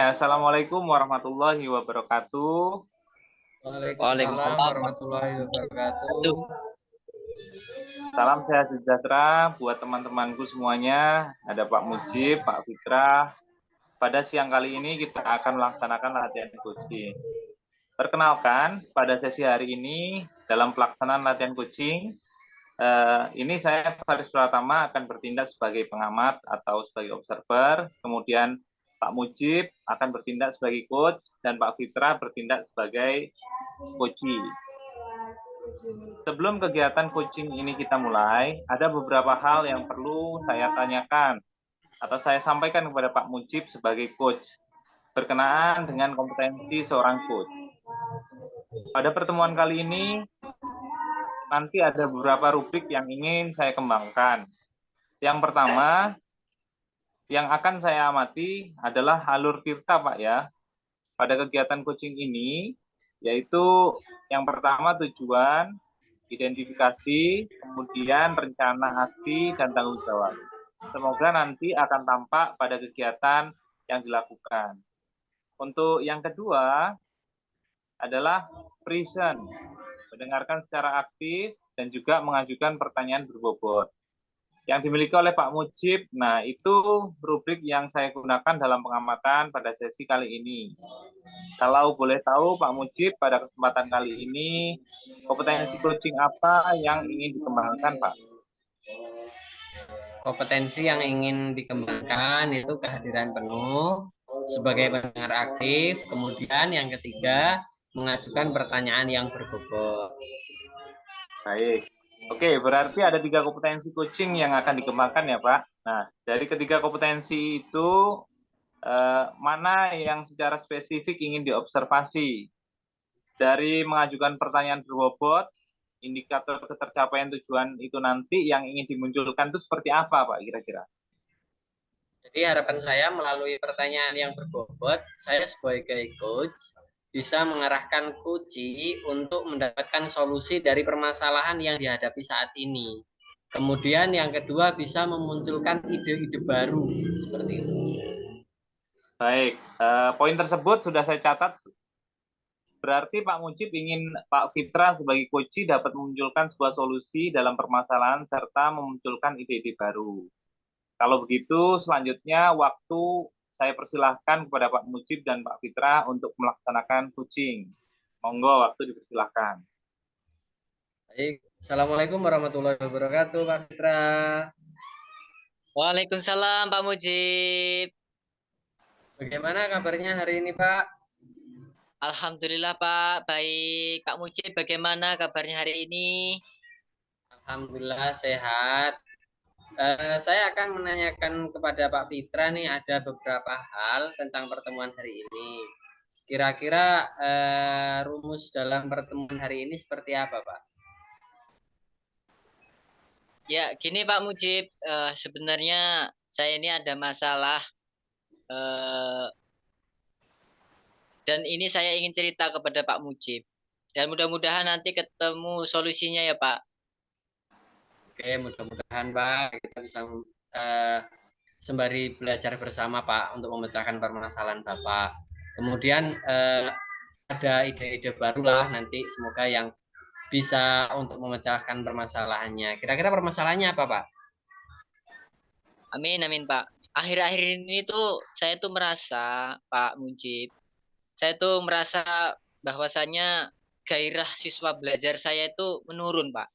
Assalamualaikum warahmatullahi wabarakatuh. Waalaikumsalam Waalaikumsalam warahmatullahi wabarakatuh. warahmatullahi Salam sehat sejahtera buat teman-temanku semuanya. Ada Pak Mujib, Pak Fitra. Pada siang kali ini kita akan melaksanakan latihan coaching. Perkenalkan, pada sesi hari ini dalam pelaksanaan latihan coaching, ini saya Faris Pratama akan bertindak sebagai pengamat atau sebagai observer. Kemudian Pak Mujib akan bertindak sebagai coach dan Pak Fitra bertindak sebagai coachee. Sebelum kegiatan coaching ini kita mulai, ada beberapa hal yang perlu saya tanyakan atau saya sampaikan kepada Pak Mujib sebagai coach berkenaan dengan kompetensi seorang coach. Pada pertemuan kali ini, nanti ada beberapa rubrik yang ingin saya kembangkan. Yang pertama, yang akan saya amati adalah alur tirta, Pak ya. Pada kegiatan coaching ini, yaitu yang pertama tujuan, identifikasi, kemudian rencana aksi, dan tanggung jawab. Semoga nanti akan tampak pada kegiatan yang dilakukan. Untuk yang kedua adalah present, mendengarkan secara aktif dan juga mengajukan pertanyaan berbobot. Yang dimiliki oleh Pak Mujib, nah itu rubrik yang saya gunakan dalam pengamatan pada sesi kali ini. Kalau boleh tahu Pak Mujib, pada kesempatan kali ini, kompetensi coaching apa yang ingin dikembangkan, Pak? Kompetensi yang ingin dikembangkan itu kehadiran penuh sebagai pendengar aktif. Kemudian yang ketiga, mengajukan pertanyaan yang berbobot. Baik. Oke, berarti ada 3 kompetensi coaching yang akan dikembangkan ya, Pak. Nah, dari ketiga kompetensi itu, mana yang secara spesifik ingin diobservasi? Dari mengajukan pertanyaan berbobot, indikator ketercapaian tujuan itu nanti yang ingin dimunculkan itu seperti apa, Pak, kira-kira? Jadi harapan saya melalui pertanyaan yang berbobot, saya sebagai coach bisa mengarahkan coachee untuk mendapatkan solusi dari permasalahan yang dihadapi saat ini. Kemudian yang kedua bisa memunculkan ide-ide baru seperti itu. Baik, poin tersebut sudah saya catat. Berarti Pak Mujib ingin Pak Fitra sebagai coachee dapat memunculkan sebuah solusi dalam permasalahan serta memunculkan ide-ide baru. Kalau begitu, selanjutnya waktu saya persilahkan kepada Pak Mujib dan Pak Fitra untuk melaksanakan coaching. Monggo, waktu dipersilahkan. Baik, Assalamualaikum warahmatullahi wabarakatuh, Pak Fitra. Waalaikumsalam Pak Mujib. Bagaimana kabarnya hari ini, Pak? Alhamdulillah Pak, baik. Pak Mujib bagaimana kabarnya hari ini? Alhamdulillah sehat. Saya akan menanyakan kepada Pak Fitra nih ada beberapa hal tentang pertemuan hari ini. Kira-kira rumus dalam pertemuan hari ini seperti apa, Pak? Ya, gini Pak Mujib, sebenarnya saya ini ada masalah dan ini saya ingin cerita kepada Pak Mujib. Dan mudah-mudahan nanti ketemu solusinya ya Pak. Oke, mudah-mudahan Pak kita bisa sembari belajar bersama Pak untuk memecahkan permasalahan Bapak. Kemudian ada ide-ide baru lah nanti semoga yang bisa untuk memecahkan permasalahannya. Kira-kira permasalahannya apa, Pak? Amin, amin Pak. Akhir-akhir ini tuh saya tuh merasa Pak Mujib, saya tuh merasa bahwasannya gairah siswa belajar saya itu menurun, Pak.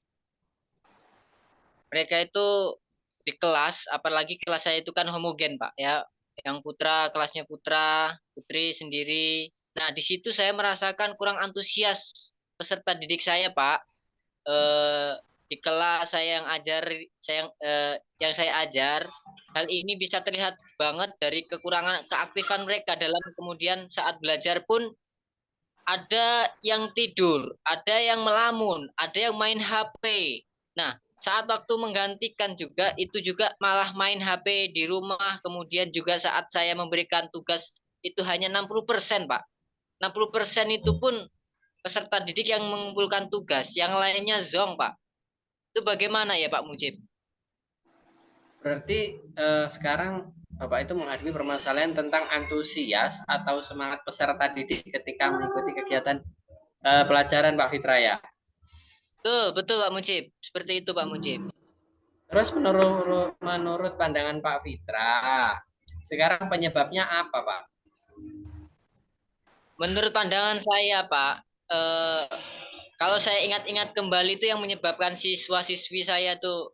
Mereka itu di kelas, apalagi kelas saya itu kan homogen, Pak, ya. Yang putra, kelasnya putra, putri sendiri. Nah, di situ saya merasakan kurang antusias peserta didik saya, Pak. Eh, di kelas saya yang ajar, yang saya ajar, hal ini bisa terlihat banget dari kekurangan keaktifan mereka dalam kemudian saat belajar pun ada yang tidur, ada yang melamun, ada yang main HP. Nah, saat waktu menggantikan juga, itu juga malah main HP di rumah. Kemudian juga saat saya memberikan tugas, itu hanya 60%, Pak. 60% itu pun peserta didik yang mengumpulkan tugas. Yang lainnya zong, Pak. Itu bagaimana ya, Pak Mujib? Berarti sekarang Bapak itu menghadapi permasalahan tentang antusias atau semangat peserta didik ketika mengikuti kegiatan pelajaran Pak Fitra ya. Betul, betul Pak Mujib. Seperti itu Pak Mujib. Terus menurut pandangan Pak Fitra, sekarang penyebabnya apa Pak? Menurut pandangan saya Pak, kalau saya ingat-ingat kembali itu yang menyebabkan siswa-siswi saya tuh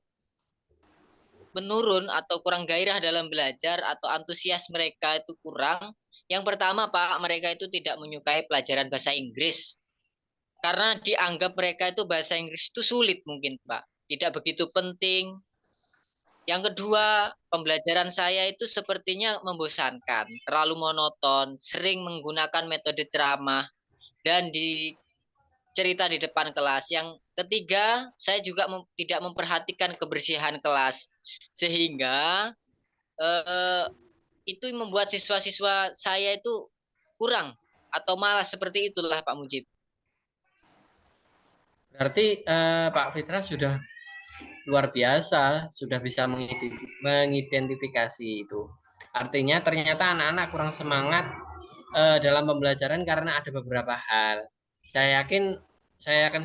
menurun atau kurang gairah dalam belajar atau antusias mereka itu kurang. Yang pertama Pak, mereka itu tidak menyukai pelajaran bahasa Inggris. Karena dianggap mereka itu bahasa Inggris itu sulit mungkin Pak. Tidak begitu penting. Yang kedua, pembelajaran saya itu sepertinya membosankan, terlalu monoton, sering menggunakan metode ceramah dan cerita di depan kelas. Yang ketiga, saya juga tidak memperhatikan kebersihan kelas. Sehingga eh, itu membuat siswa-siswa saya itu kurang atau malas seperti itulah Pak Mujib. Berarti Pak Fitra sudah luar biasa, sudah bisa mengidentifikasi itu. Artinya ternyata anak-anak kurang semangat dalam pembelajaran karena ada beberapa hal. Saya yakin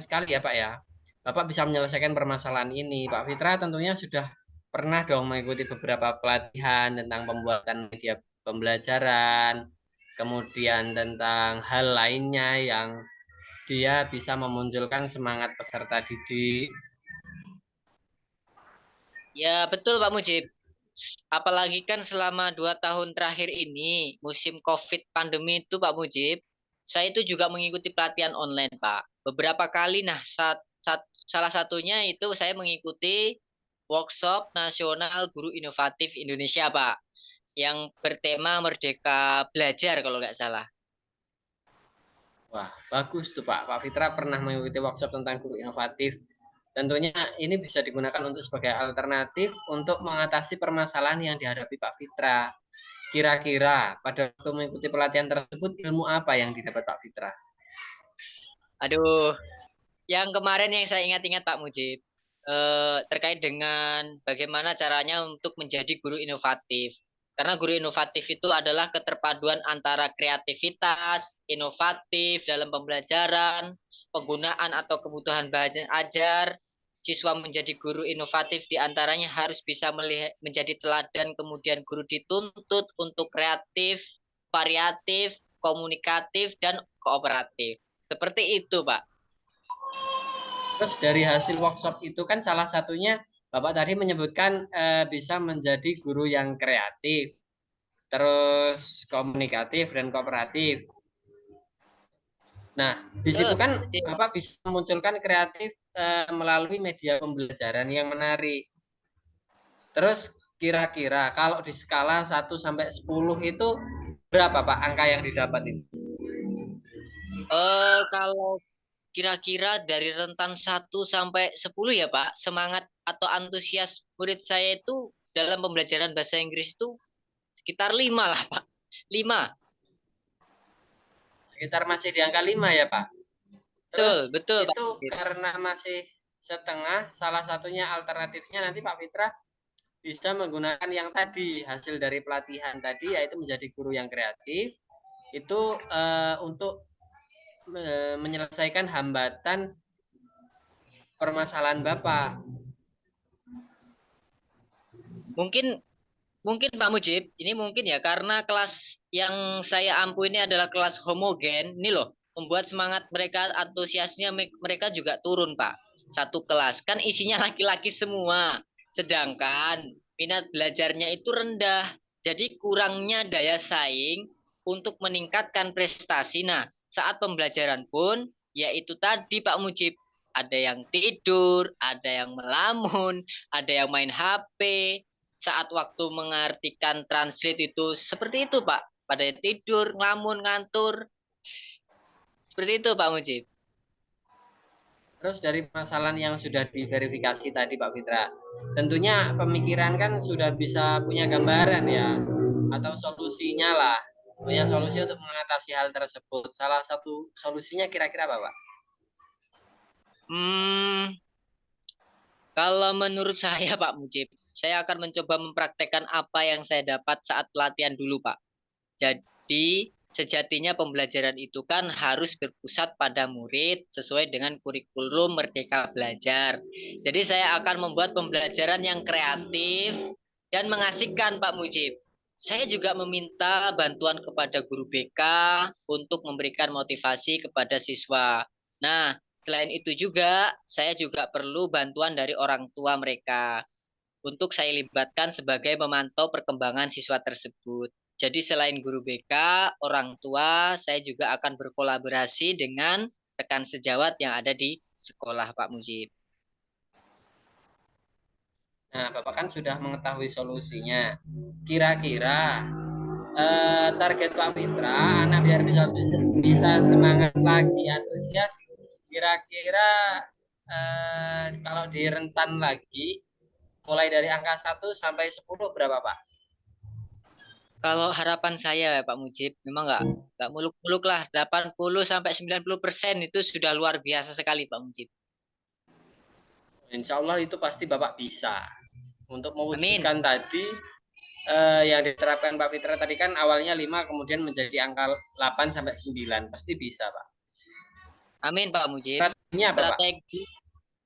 sekali ya Pak ya, Bapak bisa menyelesaikan permasalahan ini. Pak Fitra tentunya sudah pernah dong mengikuti beberapa pelatihan tentang pembuatan media pembelajaran, kemudian tentang hal lainnya yang dia bisa memunculkan semangat peserta didik. Ya betul Pak Mujib. Apalagi kan selama 2 tahun terakhir ini, musim COVID pandemi itu Pak Mujib, saya itu juga mengikuti pelatihan online Pak. Beberapa kali, nah salah satunya itu saya mengikuti workshop nasional guru inovatif Indonesia Pak, yang bertema Merdeka Belajar kalau nggak salah. Wah, bagus tuh Pak. Pak Fitra pernah mengikuti workshop tentang guru inovatif. Tentunya ini bisa digunakan untuk sebagai alternatif untuk mengatasi permasalahan yang dihadapi Pak Fitra. Kira-kira pada waktu mengikuti pelatihan tersebut ilmu apa yang didapat Pak Fitra? Aduh, yang kemarin yang saya ingat-ingat Pak Mujib, terkait dengan bagaimana caranya untuk menjadi guru inovatif. Karena guru inovatif itu adalah keterpaduan antara kreativitas, inovatif dalam pembelajaran, penggunaan atau kebutuhan bahan ajar. Siswa menjadi guru inovatif diantaranya harus bisa melihat, menjadi teladan, kemudian guru dituntut untuk kreatif, variatif, komunikatif, dan kooperatif. Seperti itu, Pak. Terus dari hasil workshop itu kan salah satunya Bapak tadi menyebutkan bisa menjadi guru yang kreatif, terus komunikatif dan kooperatif. Nah, di situ kan Betul. Bapak bisa memunculkan kreatif melalui media pembelajaran yang menarik. Terus kira-kira kalau di skala 1 sampai 10 itu berapa Pak angka yang didapat itu? Kalau kira-kira dari rentan 1 sampai 10 ya Pak, semangat atau antusias murid saya itu dalam pembelajaran bahasa Inggris itu sekitar 5 lah Pak. 5. Sekitar masih di angka 5 ya Pak. Betul, Terus betul Pak. itu karena masih setengah, salah satunya alternatifnya nanti Pak Fitra bisa menggunakan yang tadi hasil dari pelatihan tadi yaitu menjadi guru yang kreatif itu untuk menyelesaikan hambatan permasalahan Bapak. Mungkin mungkin Pak Mujib, ini mungkin ya karena kelas yang saya ampu ini adalah kelas homogen. Ini loh, membuat semangat mereka, antusiasnya mereka juga turun, Pak. Satu kelas kan isinya laki-laki semua. Sedangkan minat belajarnya itu rendah. Jadi kurangnya daya saing untuk meningkatkan prestasi. Nah, saat pembelajaran pun yaitu tadi Pak Mujib, ada yang tidur, ada yang melamun, ada yang main HP, saat waktu mengartikan translate itu seperti itu, Pak. Pada tidur, ngelamun, ngantur. Seperti itu, Pak Mujib. Terus dari permasalahan yang sudah diverifikasi tadi Pak Fitra, tentunya pemikiran kan sudah bisa punya gambaran ya, atau solusinya lah, punya solusi untuk mengatasi hal tersebut. Salah satu solusinya kira-kira apa Pak? Hmm, kalau menurut saya, Pak Mujib, Saya akan mencoba mempraktekkan apa yang saya dapat saat pelatihan dulu, Pak. Jadi, sejatinya pembelajaran itu kan harus berpusat pada murid sesuai dengan kurikulum Merdeka Belajar. Jadi, saya akan membuat pembelajaran yang kreatif dan mengasihkan, Pak Mujib. Saya juga meminta bantuan kepada guru BK untuk memberikan motivasi kepada siswa. Nah, selain itu juga, saya juga perlu bantuan dari orang tua mereka untuk saya libatkan sebagai memantau perkembangan siswa tersebut. Jadi selain guru BK, orang tua, saya juga akan berkolaborasi dengan rekan sejawat yang ada di sekolah, Pak Mujib. Nah, Bapak kan sudah mengetahui solusinya. Kira-kira target Pak Fitra, anak biar bisa semangat lagi, antusias. Kira-kira kalau di rentan lagi, mulai dari angka 1 sampai 10 berapa, Pak? Kalau harapan saya, Pak Mujib, memang nggak muluk-muluk lah. 80-90% itu sudah luar biasa sekali, Pak Mujib. Insya Allah itu pasti Bapak bisa. Untuk Amin. mewujudkan tadi yang diterapkan Pak Fitra tadi kan awalnya 5 kemudian menjadi angka 8 sampai 9. Pasti bisa, Pak. Amin, Pak Mujib. Strateginya apa, Pak?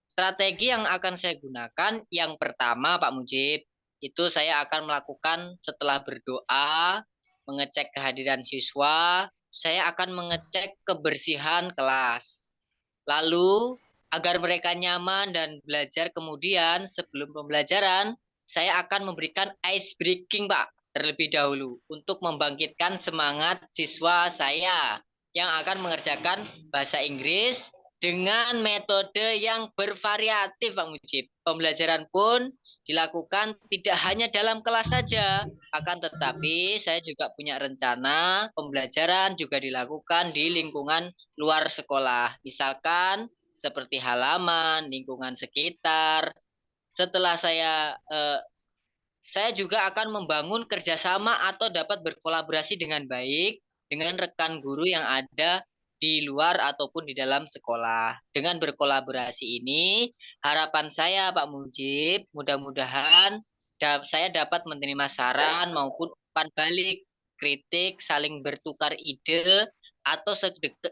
Strategi yang akan saya gunakan, yang pertama, Pak Mujib, itu saya akan melakukan setelah berdoa, mengecek kehadiran siswa, saya akan mengecek kebersihan kelas. Lalu, agar mereka nyaman dan belajar kemudian, sebelum pembelajaran, saya akan memberikan ice breaking, Pak, terlebih dahulu, untuk membangkitkan semangat siswa saya yang akan mengerjakan bahasa Inggris dengan metode yang bervariatif, Pak Mujib. Pembelajaran pun dilakukan tidak hanya dalam kelas saja, akan tetapi saya juga punya rencana pembelajaran juga dilakukan di lingkungan luar sekolah. Misalkan seperti halaman, lingkungan sekitar. Setelah saya juga akan membangun kerjasama atau dapat berkolaborasi dengan baik dengan rekan guru yang ada di luar ataupun di dalam sekolah. Dengan berkolaborasi ini, harapan saya Pak Mujib, mudah-mudahan saya dapat menerima saran maupun umpan balik, kritik, saling bertukar ide, atau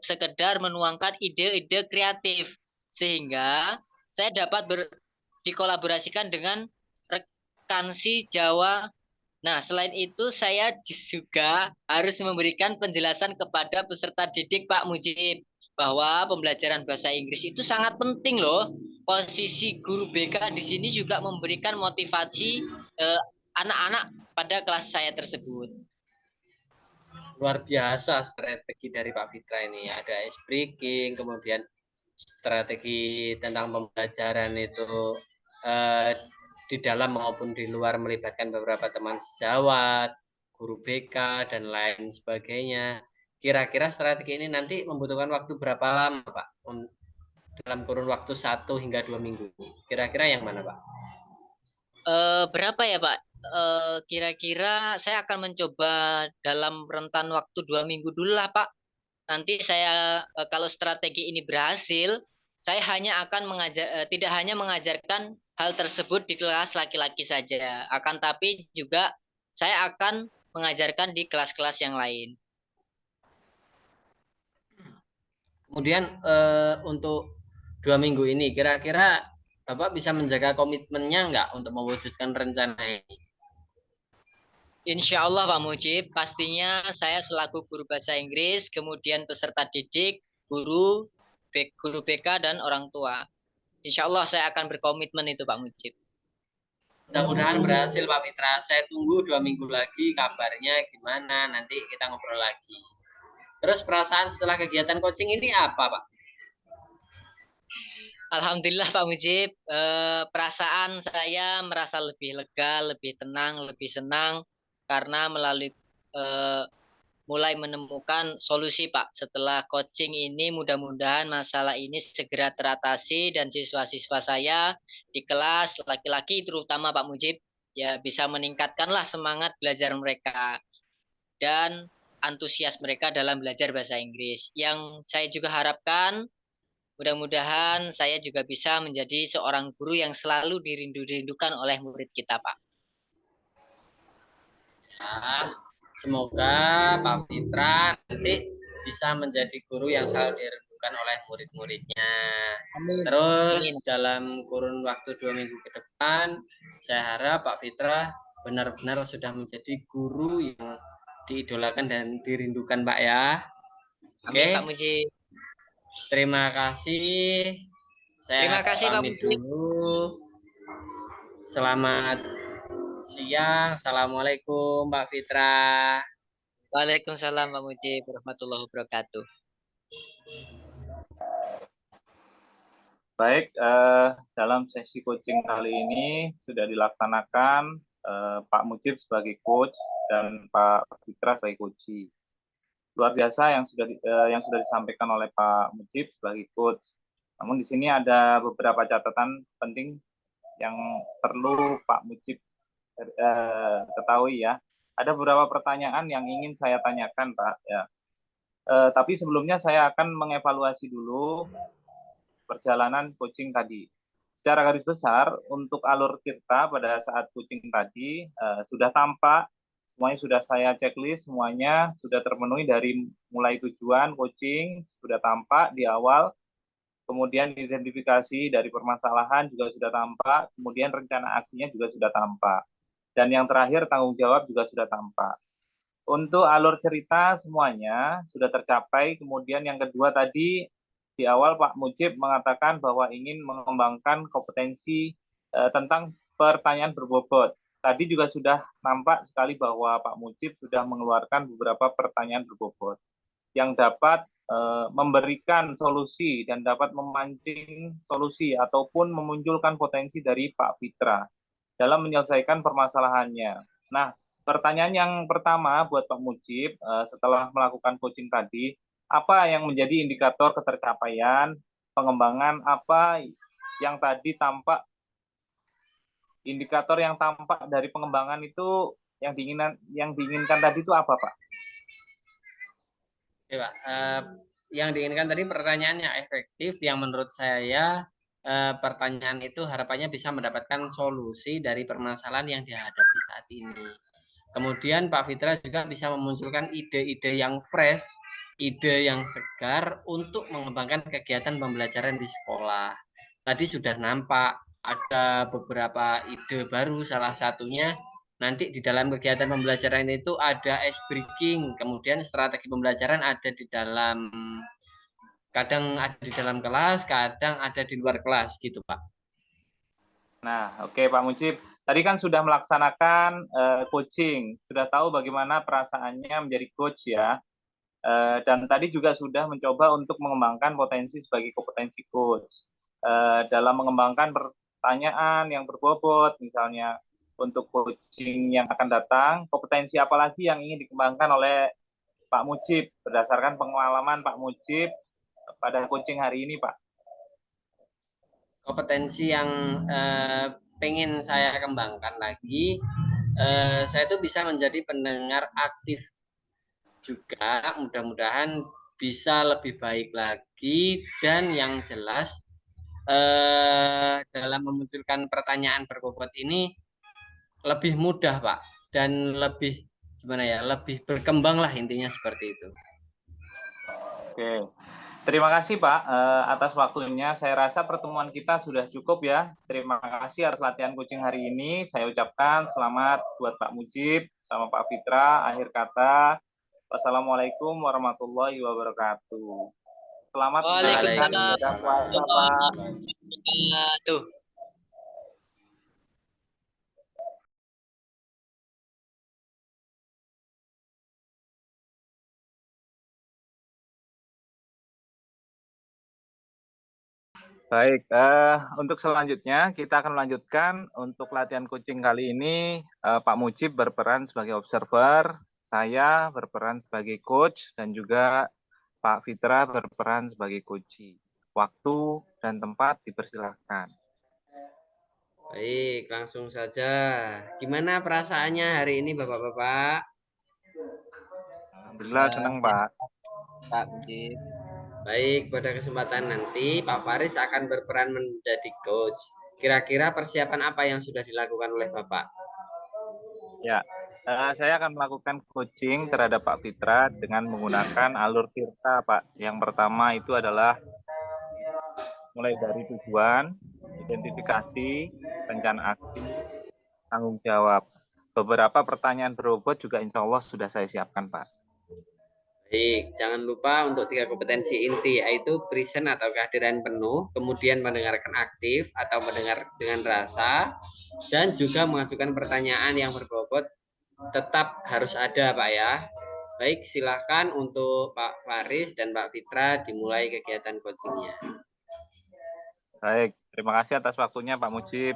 sekedar menuangkan ide-ide kreatif. Sehingga saya dapat dikolaborasikan dengan Kansi Jawa. Nah, selain itu saya juga harus memberikan penjelasan kepada peserta didik Pak Mujib bahwa pembelajaran bahasa Inggris itu sangat penting loh. Posisi guru BK di sini juga memberikan motivasi anak-anak pada kelas saya tersebut. Luar biasa strategi dari Pak Fitra ini. Ada ice breaking, kemudian strategi tentang pembelajaran itu di dalam maupun di luar melibatkan beberapa teman sejawat, guru BK, dan lain sebagainya. Kira-kira strategi ini nanti membutuhkan waktu berapa lama, Pak? Dalam kurun waktu 1 hingga 2 minggu. Kira-kira yang mana, Pak? Berapa ya, Pak? Kira-kira saya akan mencoba dalam rentan waktu 2 minggu dulu lah, Pak. Nanti saya kalau strategi ini berhasil, saya hanya akan tidak hanya mengajarkan hal tersebut di kelas laki-laki saja, akan tapi juga saya akan mengajarkan di kelas-kelas yang lain. Kemudian untuk 2 minggu ini, kira-kira Bapak bisa menjaga komitmennya nggak untuk mewujudkan rencana ini? Insya Allah Pak Mujib, pastinya saya selaku guru bahasa Inggris, kemudian peserta didik, guru BK dan orang tua. Insya Allah saya akan berkomitmen itu Pak Mujib. Mudah-mudahan berhasil Pak Fitra. Saya tunggu 2 minggu lagi kabarnya gimana. Nanti kita ngobrol lagi. Terus perasaan setelah kegiatan coaching ini apa, Pak? Alhamdulillah Pak Mujib, perasaan saya merasa lebih lega, lebih tenang, lebih senang karena melalui mulai menemukan solusi Pak. Setelah coaching ini mudah-mudahan masalah ini segera teratasi dan siswa-siswa saya di kelas laki-laki terutama Pak Mujib ya bisa meningkatkanlah semangat belajar mereka dan antusias mereka dalam belajar bahasa Inggris. Yang saya juga harapkan Mudah-mudahan saya juga bisa menjadi seorang guru yang selalu dirindukan oleh murid kita, Pak. Nah, semoga Pak Fitra nanti bisa menjadi guru yang selalu dirindukan oleh murid-muridnya. Amin. Terus Amin. dalam kurun waktu 2 minggu ke depan, saya harap Pak Fitra benar-benar sudah menjadi guru yang diidolakan dan dirindukan, Pak ya. Amin, Oke, Pak Mujib. terima kasih. Terima Saya kasih, Pak pamit Mujib. dulu. Selamat siang. Assalamualaikum, Pak Fitra. Waalaikumsalam, Pak Mujib. Warahmatullahi wabarakatuh. Baik, dalam sesi coaching kali ini sudah dilaksanakan Pak Mujib sebagai coach dan Pak Fitra sebagai coachee. Luar biasa yang sudah disampaikan oleh Pak Mujib sebagai coach. Namun di sini ada beberapa catatan penting yang perlu Pak Mujib ketahui ya. Ada beberapa pertanyaan yang ingin saya tanyakan, Pak. Ya. Tapi sebelumnya saya akan mengevaluasi dulu perjalanan coaching tadi. Secara garis besar, untuk alur kita pada saat coaching tadi sudah tampak, semuanya sudah saya checklist, semuanya sudah terpenuhi dari mulai tujuan coaching, sudah tampak di awal, kemudian identifikasi dari permasalahan juga sudah tampak, kemudian rencana aksinya juga sudah tampak. Dan yang terakhir, tanggung jawab juga sudah tampak. Untuk alur cerita semuanya sudah tercapai, kemudian yang kedua tadi, di awal Pak Mujib mengatakan bahwa ingin mengembangkan kompetensi tentang pertanyaan berbobot. Tadi juga sudah nampak sekali bahwa Pak Mujib sudah mengeluarkan beberapa pertanyaan berbobot yang dapat memberikan solusi dan dapat memancing solusi ataupun memunculkan potensi dari Pak Fitra dalam menyelesaikan permasalahannya. Nah, pertanyaan yang pertama buat Pak Mujib setelah melakukan coaching tadi, apa yang menjadi indikator ketercapaian pengembangan, apa yang tadi tampak, indikator yang tampak dari pengembangan itu yang diinginkan tadi itu apa, Pak? Oke, Pak. Yang diinginkan tadi pertanyaannya efektif, yang menurut saya pertanyaan itu harapannya bisa mendapatkan solusi dari permasalahan yang dihadapi saat ini. Kemudian Pak Fitra juga bisa memunculkan ide-ide yang fresh, ide yang segar untuk mengembangkan kegiatan pembelajaran di sekolah. Tadi sudah nampak ada beberapa ide baru, salah satunya nanti di dalam kegiatan pembelajaran itu ada ice breaking, kemudian strategi pembelajaran ada di dalam, kadang ada di dalam kelas, kadang ada di luar kelas gitu, Pak. Nah, oke Pak Mujib. Tadi kan sudah melaksanakan coaching, sudah tahu bagaimana perasaannya menjadi coach ya. Dan tadi juga sudah mencoba untuk mengembangkan potensi sebagai kompetensi coach. Dalam mengembangkan pertanyaan yang berbobot, misalnya untuk coaching yang akan datang, kompetensi apa lagi yang ingin dikembangkan oleh Pak Mujib berdasarkan pengalaman Pak Mujib pada coaching hari ini, Pak? Kompetensi yang pengen saya kembangkan lagi, saya tuh bisa menjadi pendengar aktif juga, mudah-mudahan bisa lebih baik lagi, dan yang jelas dalam memunculkan pertanyaan berbobot ini lebih mudah, Pak, dan lebih gimana ya, lebih berkembang lah, intinya seperti itu. Oke. Terima kasih Pak atas waktunya. Saya rasa pertemuan kita sudah cukup ya. Terima kasih atas latihan coaching hari ini. Saya ucapkan selamat buat Pak Mujib sama Pak Fitra. Akhir kata, wassalamualaikum warahmatullahi wabarakatuh. Selamat menjalankan ibadah Waalaikumsalam puasa warahmatullahi Pak. wabarakatuh. Baik, untuk selanjutnya kita akan melanjutkan untuk latihan coaching kali ini. Pak Mujib berperan sebagai observer, saya berperan sebagai coach, dan juga Pak Fitra berperan sebagai coachee. Waktu dan tempat dipersilahkan. Baik, langsung saja. Gimana perasaannya hari ini, Bapak-bapak? Alhamdulillah senang Pak. Pak Mujib. Baik, pada kesempatan nanti Pak Faris akan berperan menjadi coach. Kira-kira persiapan apa yang sudah dilakukan oleh Bapak? Ya, saya akan melakukan coaching terhadap Pak Fitra dengan menggunakan alur Tirta, Pak. Yang pertama itu adalah mulai dari tujuan, identifikasi, rencana aksi, tanggung jawab. Beberapa pertanyaan berbobot juga insya Allah sudah saya siapkan, Pak. Baik, jangan lupa untuk 3 kompetensi inti, yaitu present atau kehadiran penuh, kemudian mendengarkan aktif atau mendengar dengan rasa, dan juga mengajukan pertanyaan yang berbobot tetap harus ada, Pak ya. Baik, silahkan untuk Pak Faris dan Pak Fitra dimulai kegiatan coachingnya. Baik, terima kasih atas waktunya Pak Mujib.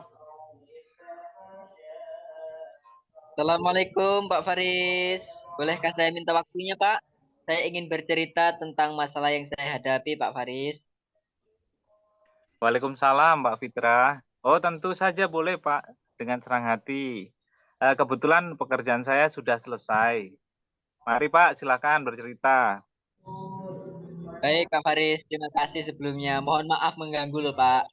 Assalamualaikum Pak Faris. Bolehkah saya minta waktunya Pak? Saya ingin bercerita tentang masalah yang saya hadapi Pak Faris. Waalaikumsalam Pak Fitra. Oh tentu saja boleh Pak, dengan senang hati. Kebetulan pekerjaan saya sudah selesai. Mari Pak, silakan bercerita. Baik Pak Faris, terima kasih sebelumnya. Mohon maaf mengganggu loh Pak.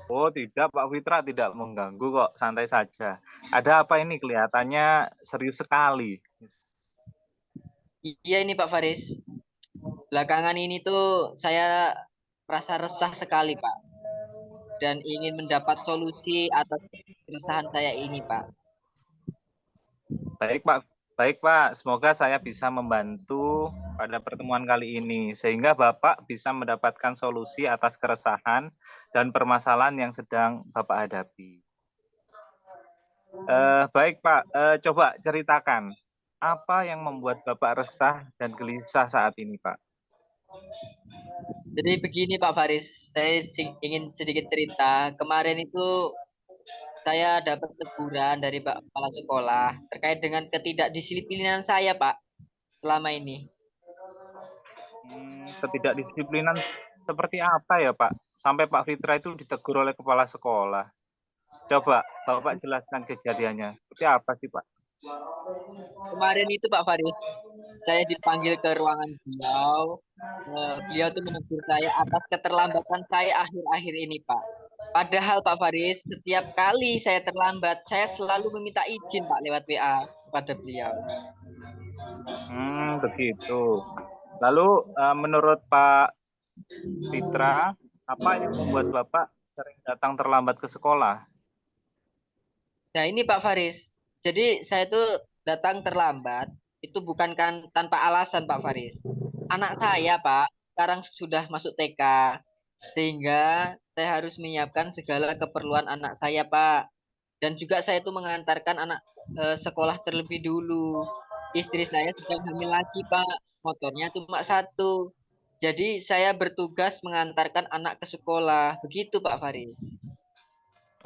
Oh tidak Pak Fitra, tidak mengganggu kok, santai saja. Ada apa ini, kelihatannya serius sekali. Iya ini Pak Faris. Belakangan ini tuh saya merasa resah sekali Pak. Dan ingin mendapat solusi atas keresahan saya ini Pak. Baik Pak, semoga saya bisa membantu pada pertemuan kali ini, sehingga Bapak bisa mendapatkan solusi atas keresahan dan permasalahan yang sedang Bapak hadapi. Baik Pak, coba ceritakan, apa yang membuat Bapak resah dan gelisah saat ini Pak? Jadi begini Pak Faris, saya ingin sedikit cerita. Kemarin itu saya dapat teguran dari Pak Kepala Sekolah terkait dengan ketidakdisiplinan saya Pak selama ini. Ketidakdisiplinan seperti apa ya Pak? Sampai Pak Fitra itu ditegur oleh kepala sekolah. Coba Bapak jelaskan kejadiannya. Seperti apa sih Pak? Kemarin itu Pak Faris, saya dipanggil ke ruangan beliau. Beliau tuh menegur saya atas keterlambatan saya akhir-akhir ini Pak. Padahal Pak Faris, setiap kali saya terlambat, saya selalu meminta izin Pak lewat WA kepada beliau. Begitu. Lalu menurut Pak Fitra, apa yang membuat Bapak sering datang terlambat ke sekolah? Nah ini Pak Faris, jadi saya tuh datang terlambat, itu bukan kan tanpa alasan Pak Faris. Anak saya Pak, sekarang sudah masuk TK, sehingga saya harus menyiapkan segala keperluan anak saya Pak. Dan juga saya itu mengantarkan anak sekolah terlebih dulu. Istri saya sedang hamil lagi Pak, motornya cuma satu. Jadi saya bertugas mengantarkan anak ke sekolah, begitu Pak Faris.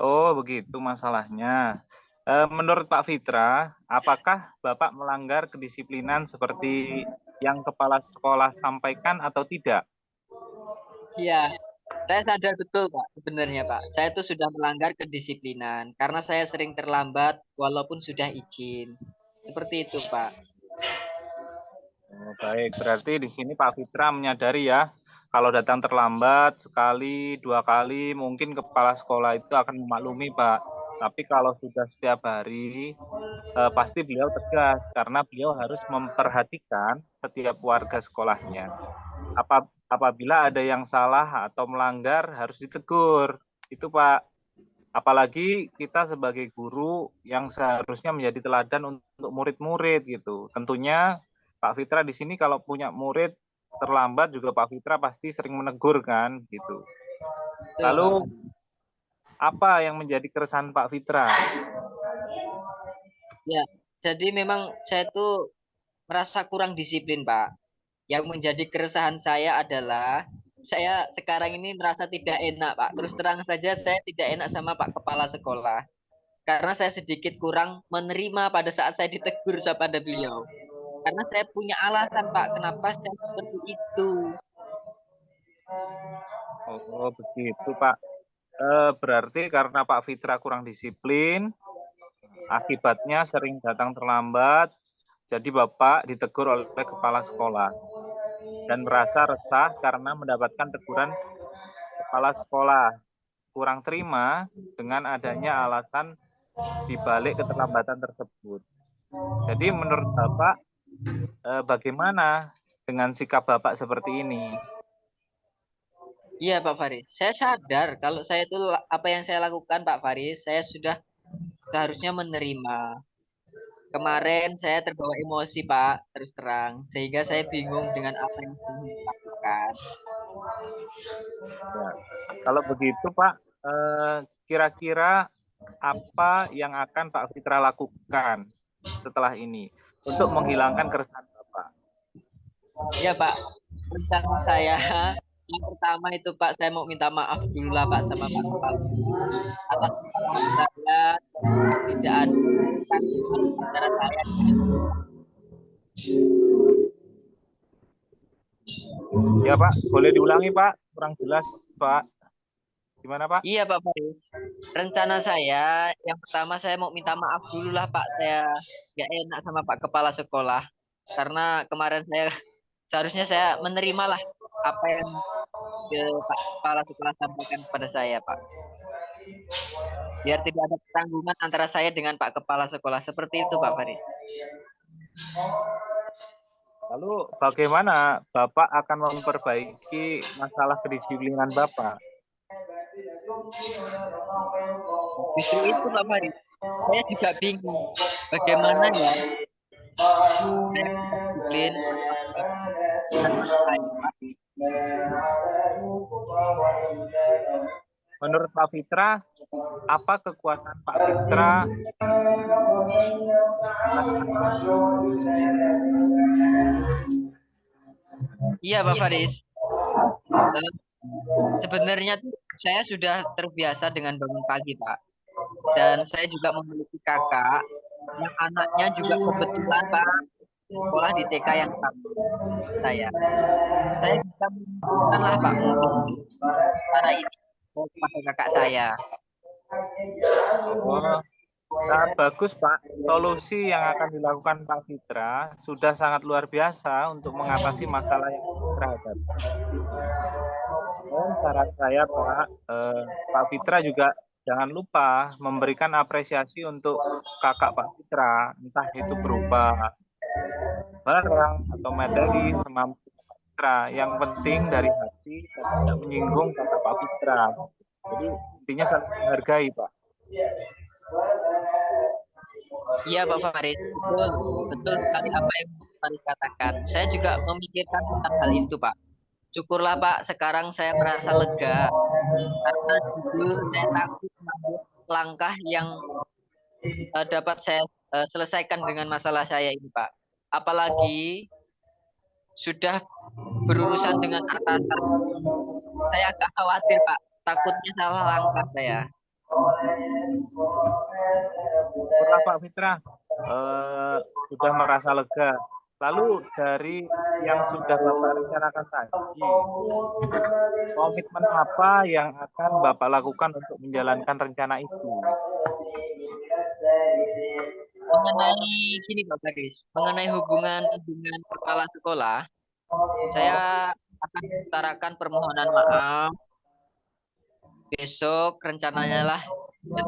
Oh, begitu masalahnya. Menurut Pak Fitra, apakah Bapak melanggar kedisiplinan seperti yang kepala sekolah sampaikan atau tidak? Iya, saya sadar betul Pak, sebenarnya Pak. Saya tuh sudah melanggar kedisiplinan karena saya sering terlambat walaupun sudah izin. Seperti itu Pak. Oh, baik, berarti di sini Pak Fitra menyadari ya, kalau datang terlambat sekali, 2 kali, mungkin kepala sekolah itu akan memaklumi Pak. Tapi kalau sudah setiap hari, pasti beliau tegas karena beliau harus memperhatikan setiap warga sekolahnya. Apabila ada yang salah atau melanggar harus ditegur. Itu Pak. Apalagi kita sebagai guru yang seharusnya menjadi teladan untuk murid-murid gitu. Tentunya Pak Fitra di sini kalau punya murid terlambat juga Pak Fitra pasti sering menegur kan gitu. Betul, Lalu Pak. apa yang menjadi keresahan Pak Fitra? Ya, jadi memang saya tuh merasa kurang disiplin Pak. Yang menjadi keresahan saya adalah saya sekarang ini merasa tidak enak Pak. Terus terang saja saya tidak enak sama Pak Kepala Sekolah. Karena saya sedikit kurang menerima pada saat saya ditegur pada beliau. Karena saya punya alasan Pak, kenapa saya seperti itu. Oh begitu Pak. Berarti karena Pak Fitra kurang disiplin, akibatnya sering datang terlambat, jadi Bapak ditegur oleh kepala sekolah. dan merasa resah karena mendapatkan teguran kepala sekolah. Kurang terima dengan adanya alasan dibalik keterlambatan tersebut. Jadi menurut Bapak, bagaimana dengan sikap Bapak seperti ini? Iya Pak Faris, saya sadar kalau saya itu apa yang saya lakukan Pak Faris, saya sudah seharusnya menerima. Kemarin saya terbawa emosi Pak, terus terang, sehingga saya bingung dengan apa yang saya lakukan. Ya. Kalau begitu Pak, kira-kira apa yang akan Pak Fitra lakukan setelah ini untuk menghilangkan keresahan Bapak? Ya Pak, rencana saya yang pertama itu Pak, saya mau minta maaf dulu lah Pak sama Pak Kepala atas kesalahan saya, tidak ada tanggungan antara saya dengan Ya Pak, boleh diulangi Pak, kurang jelas Pak. Gimana Pak? Iya Pak Faris. Rencana saya yang pertama saya mau minta maaf dulu lah Pak. Saya nggak enak sama Pak Kepala Sekolah karena kemarin saya seharusnya saya menerima lah apa yang Pak Kepala Sekolah sampaikan kepada saya Pak. Biar tidak ada ketanggungan antara saya dengan Pak Kepala Sekolah seperti itu Pak Faris. Lalu bagaimana Bapak akan memperbaiki masalah kedisiplinan Bapak? Justru itu Pak Faris. Saya juga bingung bagaimana ya saya disiplin Menurut Pak Fitra, apa kekuatan Pak Fitra? Iya Pak Faris. Sebenarnya tuh saya sudah terbiasa dengan bangun pagi Pak. Dan saya juga memiliki kakak yang anaknya juga kebetulan Pak sekolah di TK yang sama saya. Saya bisa menunjukkanlah Pak mungkin cara ini kepada kakak saya. Oh, sangat bagus Pak. Solusi yang akan dilakukan Pak Fitra sudah sangat luar biasa untuk mengatasi masalah yang Fitra hadapi. Dan saran saya Pak Fitra juga jangan lupa memberikan apresiasi untuk kakak Pak Fitra, entah itu berupa barang atau medali semampu Pak Fitra. Yang penting dari hati dan tidak menyinggung kakak Pak Fitra. Jadi intinya saling menghargai Pak. Iya Pak Farid, betul, betul sekali apa yang Pak Farid katakan. Saya juga memikirkan tentang hal itu Pak. Syukurlah Pak, sekarang saya merasa lega karena jujur saya takut mengambil langkah yang dapat saya selesaikan dengan masalah saya ini Pak. Apalagi sudah berurusan dengan atasan, saya agak khawatir Pak. Takutnya salah langkah saya. Syukurlah Pak Fitra sudah merasa lega. Lalu dari yang sudah Bapak rencanakan tadi, komitmen apa yang akan Bapak lakukan untuk menjalankan rencana itu? Mengenai gini Pak Garis, mengenai hubungan dengan kepala sekolah, saya akan utarakan permohonan maaf. Besok rencananya lah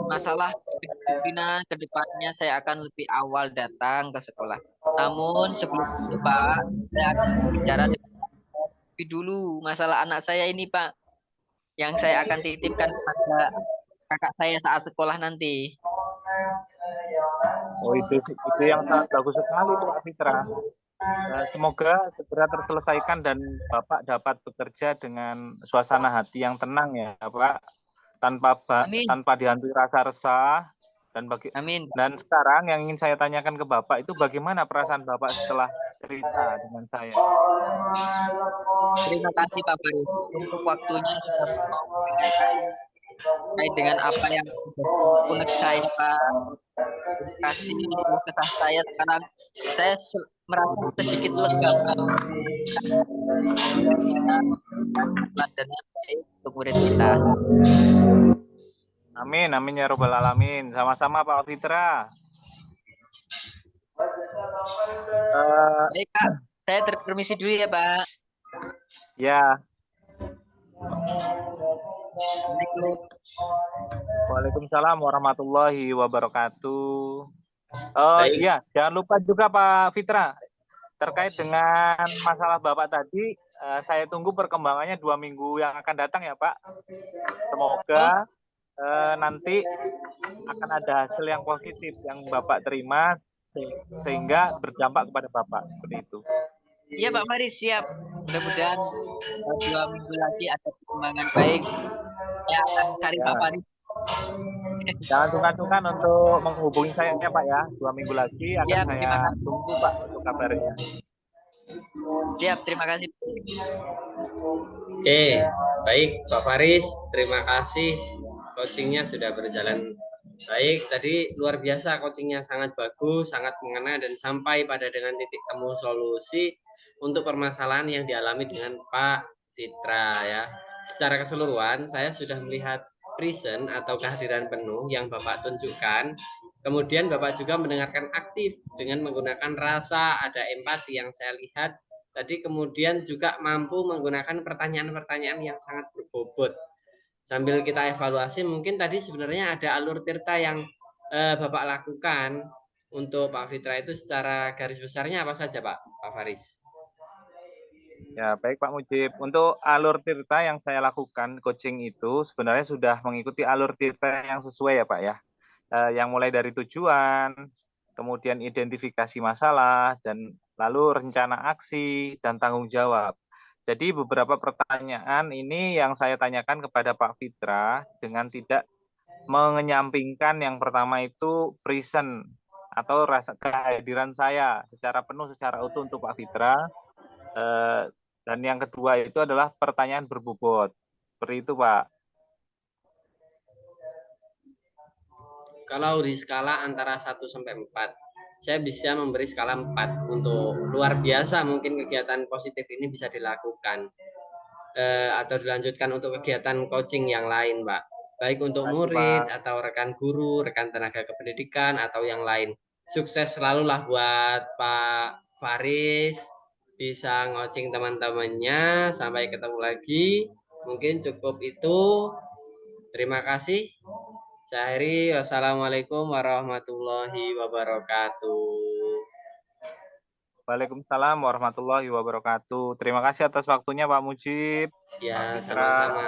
masalah kedisiplinan ke depannya saya akan lebih awal datang ke sekolah. Namun sebelum itu Pak, saya akan bicara dengan Pak dulu masalah anak saya ini Pak, yang saya akan titipkan kepada kakak saya saat sekolah nanti. Oh itu yang sangat bagus sekali Pak Fitra. Semoga segera terselesaikan dan Bapak dapat bekerja dengan suasana hati yang tenang ya Pak, tanpa dihantui rasa resah Amin. Dan sekarang yang ingin saya tanyakan ke Bapak itu bagaimana perasaan Bapak setelah cerita dengan saya? Terima kasih Pak Faris untuk waktunya sudah mau mendengarkan terkait dengan apa yang unek saya Pak. Terima kasih kesah saya sekarang saya merasa sedikit lega Pak. Kita pelajaran baik untuk murid kita. Amin, amin ya robbal alamin. Sama-sama Pak Fitra. Baik Pak, saya permisi dulu ya Pak. Ya, Assalamualaikum. Waalaikumsalam warahmatullahi wabarakatuh. Oh Baik, iya, jangan lupa juga Pak Fitra, terkait dengan masalah Bapak tadi, saya tunggu perkembangannya 2 minggu yang akan datang ya Pak. Oh, Semoga nanti akan ada hasil yang positif yang Bapak terima sehingga berdampak kepada Bapak seperti itu. iya Pak Faris siap. Mudah-mudahan 2 minggu lagi ada perkembangan baik. Saya akan cari Pak Ya, Faris. jangan sungkan-sungkan untuk menghubungi saya ya Pak ya. 2 minggu lagi akan Siap, terima saya kasih. tunggu Pak untuk kabarnya. Siap, terima kasih. oke, baik Pak Faris, terima kasih. Coachingnya sudah berjalan baik. Tadi luar biasa coachingnya, sangat bagus, sangat mengena dan sampai pada dengan titik temu solusi untuk permasalahan yang dialami dengan Pak Fitra ya. Secara keseluruhan saya sudah melihat present atau kehadiran penuh yang Bapak tunjukkan. Kemudian Bapak juga mendengarkan aktif dengan menggunakan rasa, ada empati yang saya lihat. Tadi kemudian juga mampu menggunakan pertanyaan-pertanyaan yang sangat berbobot. Sambil kita evaluasi, mungkin tadi sebenarnya ada alur tirta yang Bapak lakukan untuk Pak Fitra itu secara garis besarnya apa saja Pak Faris? Ya, baik Pak Mujib. Untuk alur tirta yang saya lakukan coaching itu sebenarnya sudah mengikuti alur tirta yang sesuai ya Pak ya. Yang mulai dari tujuan, kemudian identifikasi masalah, dan lalu rencana aksi dan tanggung jawab. Jadi beberapa pertanyaan ini yang saya tanyakan kepada Pak Fitra dengan tidak mengenyampingkan yang pertama itu present atau rasa kehadiran saya secara penuh, secara utuh untuk Pak Fitra. Eh, dan yang kedua itu adalah pertanyaan berbobot. Seperti itu, Pak. Kalau di skala antara 1 sampai 4, saya bisa memberi skala 4 untuk luar biasa mungkin kegiatan positif ini bisa dilakukan atau dilanjutkan untuk kegiatan coaching yang lain, Pak. Baik untuk Terima kasih, murid Pak. atau rekan guru, rekan tenaga kependidikan atau yang lain. Sukses selalu lah buat Pak Faris bisa coaching teman-temannya. Sampai ketemu lagi. Mungkin cukup itu. Terima kasih. Saya akhiri. Wassalamualaikum warahmatullahi wabarakatuh. Waalaikumsalam warahmatullahi wabarakatuh. Terima kasih atas waktunya, Pak Mujib, Pak Ya, Fitra. sama-sama.